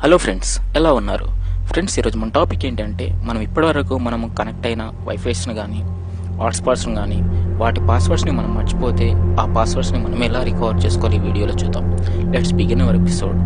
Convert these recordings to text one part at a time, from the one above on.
Hello friends, ఎలా ఉన్నారు friends? ఈరోజు మన టాపిక్ ఏంటంటే మనం ఇప్పటివరకు మనం కనెక్ట్ అయిన వైఫైస్ని కానీ హాట్స్పాట్స్ని కానీ వాటి పాస్వర్డ్స్ని మనం మర్చిపోతే ఆ పాస్వర్డ్స్ని మనం ఎలా రికవర్ చేసుకోవాలి ఈ వీడియోలో చూద్దాం. Let's begin our episode.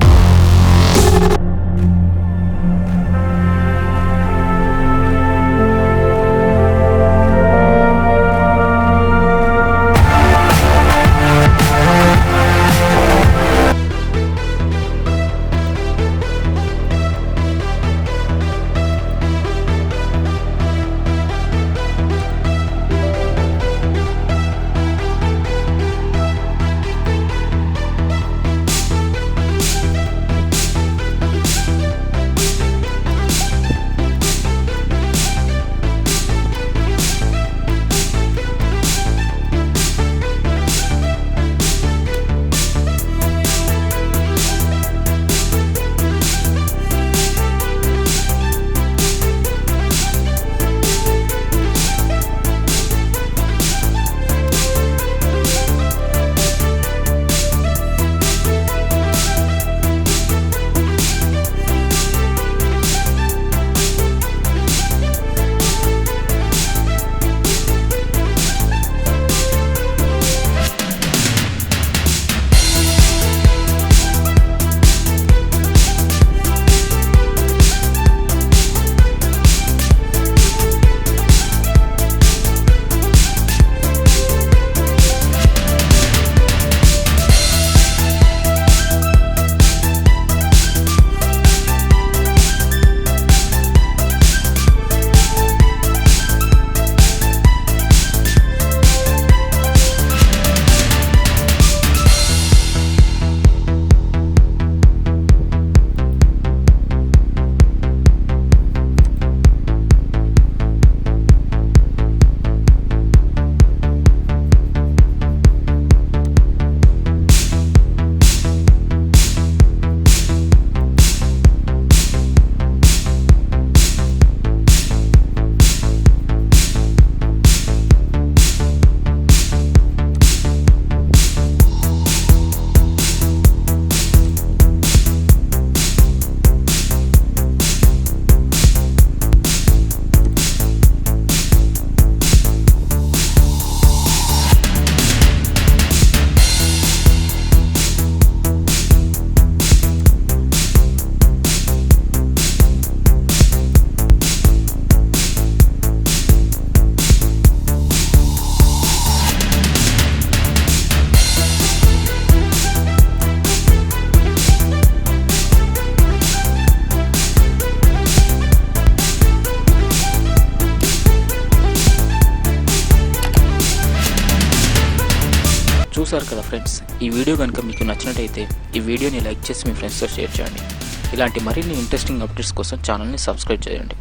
చూసారు కదా ఫ్రెండ్స్, ఈ వీడియో కనుక మీకు నచ్చినట్టయితే ఈ వీడియోని లైక్ చేసి మీ ఫ్రెండ్స్తో షేర్ చేయండి. ఇలాంటి మరిన్ని ఇంట్రెస్టింగ్ అప్డేట్స్ కోసం ఛానల్ని సబ్స్క్రైబ్ చేయండి.